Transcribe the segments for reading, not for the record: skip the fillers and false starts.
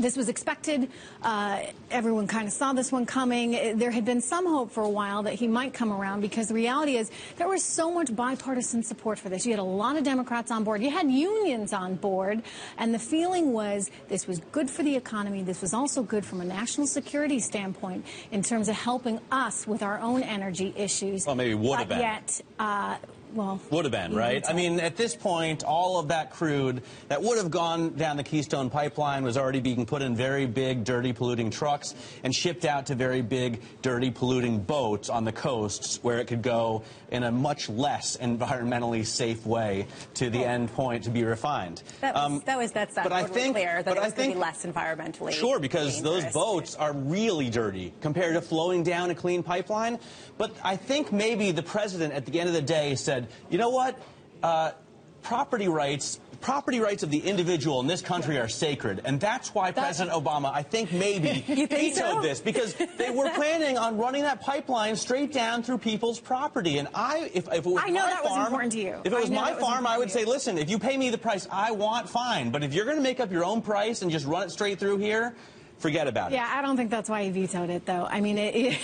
This was expected. Everyone kind of saw this one coming. There had been some hope for a while that he might come around, because the reality is there was so much bipartisan support for this. You had a lot of Democrats on board. You had unions on board. And the feeling was this was good for the economy. This was also good from a national security standpoint in terms of helping us with our own energy issues. Well, maybe would have been. Yet, well, would have been, right? I mean, at this point, all of that crude that would have gone down the Keystone pipeline was already being put in very big, dirty, polluting trucks and shipped out to very big, dirty, polluting boats on the coasts, where it could go in a much less environmentally safe way to the end point to be refined. That's totally clear that it was going to be less environmentally. Sure, because those boats are really dirty compared to flowing down a clean pipeline. But I think maybe the president, at the end of the day, said, you know what, property rights of the individual in this country are sacred, and that's why President Obama, I think, maybe vetoed this, because they were planning on running that pipeline straight down through people's property. And if it was I know that was important to you. If it was my farm, I would say, listen, if you pay me the price I want, fine. But if you're going to make up your own price and just run it straight through here, forget about it. Yeah, I don't think that's why he vetoed it, though. I mean,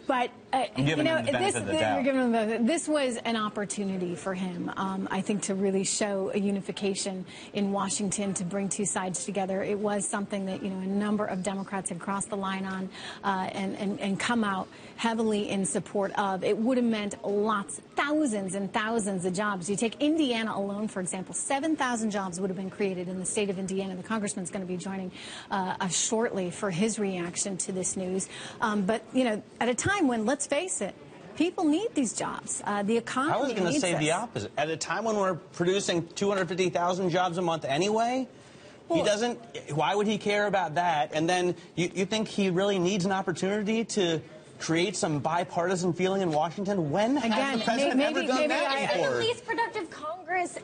but I'm giving him the benefit of the doubt. This was an opportunity for him, I think, to really show a unification in Washington, to bring two sides together. It was something that, a number of Democrats had crossed the line on and come out heavily in support of. It would have meant thousands and thousands of jobs. You take Indiana alone, for example, 7,000 jobs would have been created in the state of Indiana. The congressman's going to be joining us shortly for his reaction to this news. But, at a time when, let's face it, people need these jobs. The economy I was going to say the opposite. At a time when we're producing 250,000 jobs a month anyway, he doesn't. Why would he care about that? And then you think he really needs an opportunity to create some bipartisan feeling in Washington? When has the president ever done that before? The least productive Congress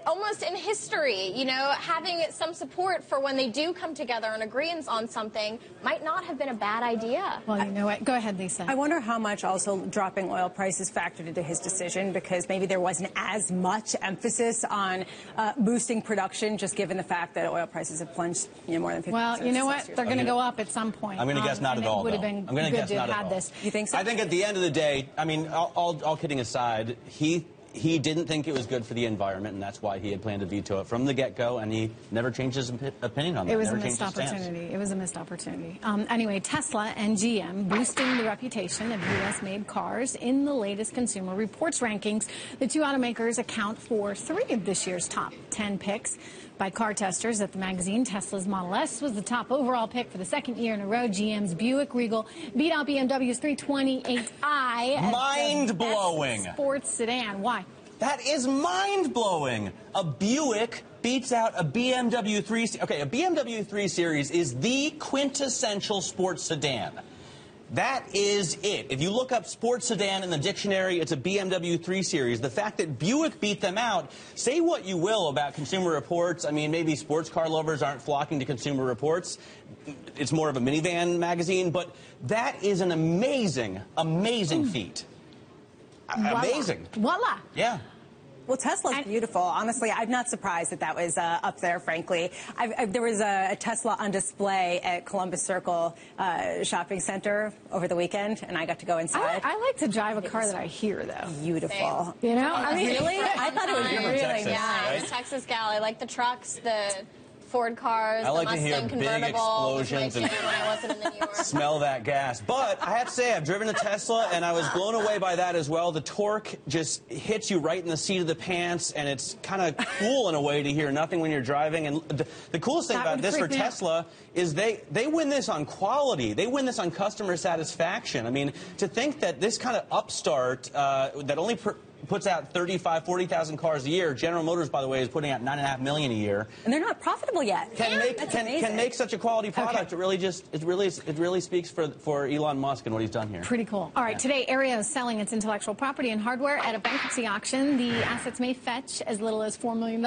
almost in history, having some support for when they do come together on agreements on something might not have been a bad idea. Well, you know what? Go ahead, Lisa. I wonder how much also dropping oil prices factored into his decision, because maybe there wasn't as much emphasis on boosting production, just given the fact that oil prices have plunged more than 50%. Well, you know what? They're going to go up at some point. I'm going to guess not at all, though. I'm going to guess not at all. This. You think so? I think at the end of the day, I mean, all kidding aside, he didn't think it was good for the environment, and that's why he had planned to veto it from the get-go, and he never changed his opinion on that. It was a missed opportunity. It was a missed opportunity. Anyway, Tesla and GM boosting the reputation of U.S.-made cars in the latest Consumer Reports rankings. The two automakers account for 3 of this year's top 10 picks by car testers at the magazine. Tesla's Model S was the top overall pick for the second year in a row. GM's Buick Regal beat out BMW's 328i. Mind-blowing. Sports sedan. Why? That is mind-blowing. A Buick beats out a BMW 3 Series. Okay, a BMW 3 Series is the quintessential sports sedan. That is it. If you look up sports sedan in the dictionary, it's a BMW 3 Series. The fact that Buick beat them out, say what you will about Consumer Reports. I mean, maybe sports car lovers aren't flocking to Consumer Reports. It's more of a minivan magazine, but that is an amazing, amazing feat. Voila. Amazing. Voila. Yeah. Well, Tesla's beautiful. Honestly, I'm not surprised that was up there, frankly. There was a Tesla on display at Columbus Circle shopping center over the weekend, and I got to go inside. I like to drive a car that I hear, though. Beautiful. You know? I mean, really? I thought it was really Texas, Yeah, right? I'm a Texas gal. I like the trucks, the Ford cars, I like the to hear Mustang big convertible. explosions and when I wasn't in the New York. smell that gas. But I have to say, I've driven a Tesla, and I was blown away by that as well. The torque just hits you right in the seat of the pants, and it's kind of cool in a way to hear nothing when you're driving. And the coolest thing about this for Tesla is they win this on quality. They win this on customer satisfaction. I mean, to think that this kind of upstart that only puts out 40,000 cars a year. General Motors, by the way, is putting out 9.5 million a year. And they're not profitable yet. Can make such a quality product. Okay. It really speaks for Elon Musk and what he's done here. Pretty cool. All right, today Aereo is selling its intellectual property and hardware at a bankruptcy auction. The assets may fetch as little as $4 million,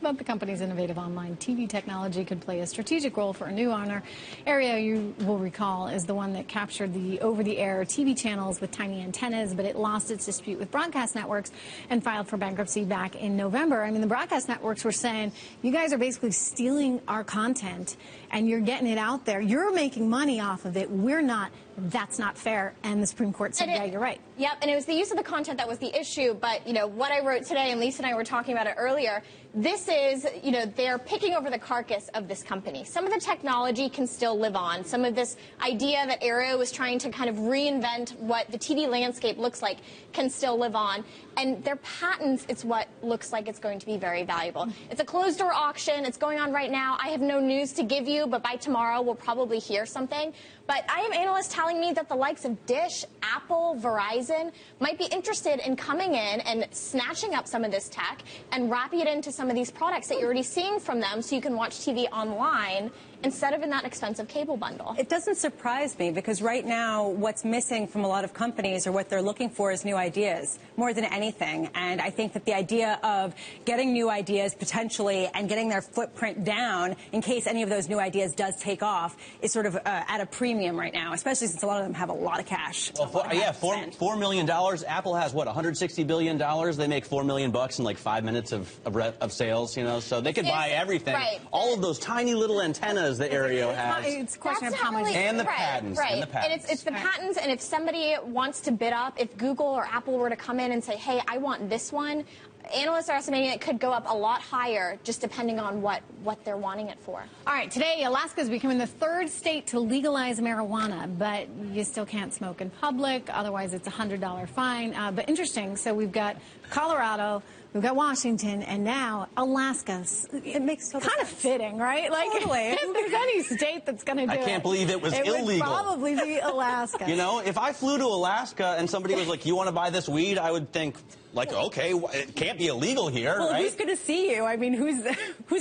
but the company's innovative online TV technology could play a strategic role for a new owner. Aereo, you will recall, is the one that captured the over-the-air TV channels with tiny antennas, but it lost its dispute with broadcast networks networks and filed for bankruptcy back in November. I mean, the broadcast networks were saying, you guys are basically stealing our content and you're getting it out there. You're making money off of it. We're not. That's not fair. And the Supreme Court said, yeah, you're right. Yep, and it was the use of the content that was the issue. But, you know, what I wrote today, and Lisa and I were talking about it earlier, this is, you know, they're picking over the carcass of this company. Some of the technology can still live on. Some of this idea that Aereo was trying to kind of reinvent what the TV landscape looks like can still live on. And their patents, it's what looks like it's going to be very valuable. It's a closed-door auction. It's going on right now. I have no news to give you, but by tomorrow we'll probably hear something. But I have analysts telling me that the likes of Dish, Apple, Verizon might be interested in coming in and snatching up some of this tech and wrapping it into some of these products that you're already seeing from them so you can watch TV online instead of in that expensive cable bundle. It doesn't surprise me because right now what's missing from a lot of companies or what they're looking for is new ideas more than anything. And I think that the idea of getting new ideas potentially and getting their footprint down in case any of those new ideas does take off is sort of at a premium right now, especially since a lot of them have a lot of cash. Well, $4 million. Apple has, what, $160 billion? They make $4 million bucks in like 5 minutes of sales, you know, so they could buy everything. Right. All of those tiny little antennas that Aereo has. It's a question That's of how much. really, and the right, patents. Right. And the patents. And it's the patents, and if somebody wants to bid up, if Google or Apple were to come in and say, hey, I want this one, analysts are estimating it could go up a lot higher just depending on what they're wanting it for. All right, today Alaska is becoming the third state to legalize marijuana, but you still can't smoke in public. Otherwise, it's a $100 fine. But interesting, so we've got Colorado, we've got Washington, and now Alaska. It makes total kind of sense. Fitting, right? Like, Totally. if there's any state that's going to do it, I can't believe it was illegal. illegal. It would probably be Alaska. You know, if I flew to Alaska and somebody was like, you want to buy this weed, I would think, like, okay, it can't be illegal here, well, right? who's going to see you? I mean, who's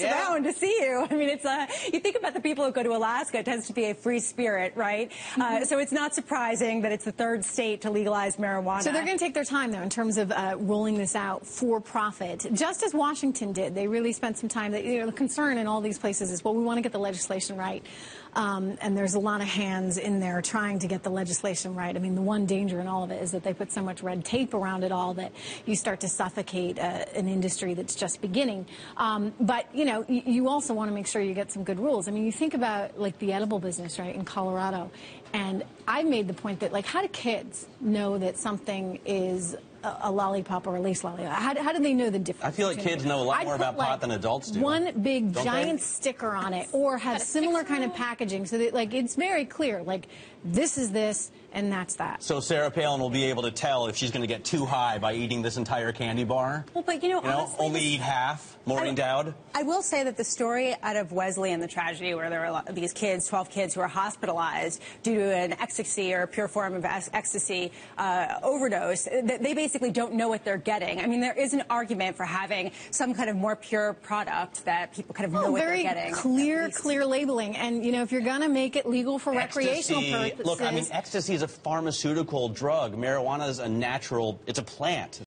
around to see you? I mean, it's you think about the people who go to Alaska, it tends to be a free spirit, right? So it's not surprising that it's the third state to legalize marijuana. So they're going to take their time, though, in terms of rolling this out for profit, just as Washington did. They really spent some time. You know, the concern in all these places is, well, we want to get the legislation right. And there's a lot of hands in there trying to get the legislation right. I mean, the one danger in all of it is that they put so much red tape around it all that you start to suffocate an industry that's just beginning. But, you know, you also want to make sure you get some good rules. I mean, you think about, like, the edible business, right, in Colorado. And I've made the point that, like, how do kids know that something is a lollipop or a lace lollipop? How do they know the difference? I feel like kids know a lot more about pot than adults do. One big Don't giant they? sticker on it, or have similar kind of packaging, so that, like, it's very clear, like, this is this and that's that. So Sarah Palin will be able to tell if she's going to get too high by eating this entire candy bar. Well, but you know honestly, only eat half. Maureen Dowd. I will say that the story out of Wesley and the tragedy where there were a lot of these kids, 12 kids who were hospitalized due to an ecstasy or a pure form of ecstasy overdose, they basically don't know what they're getting. I mean, there is an argument for having some kind of more pure product that people kind of know what they're getting. Clear labeling. And, you know, if you're going to make it legal for recreational purposes. Look, I mean, ecstasy is a pharmaceutical drug. Marijuana is a natural, it's a plant.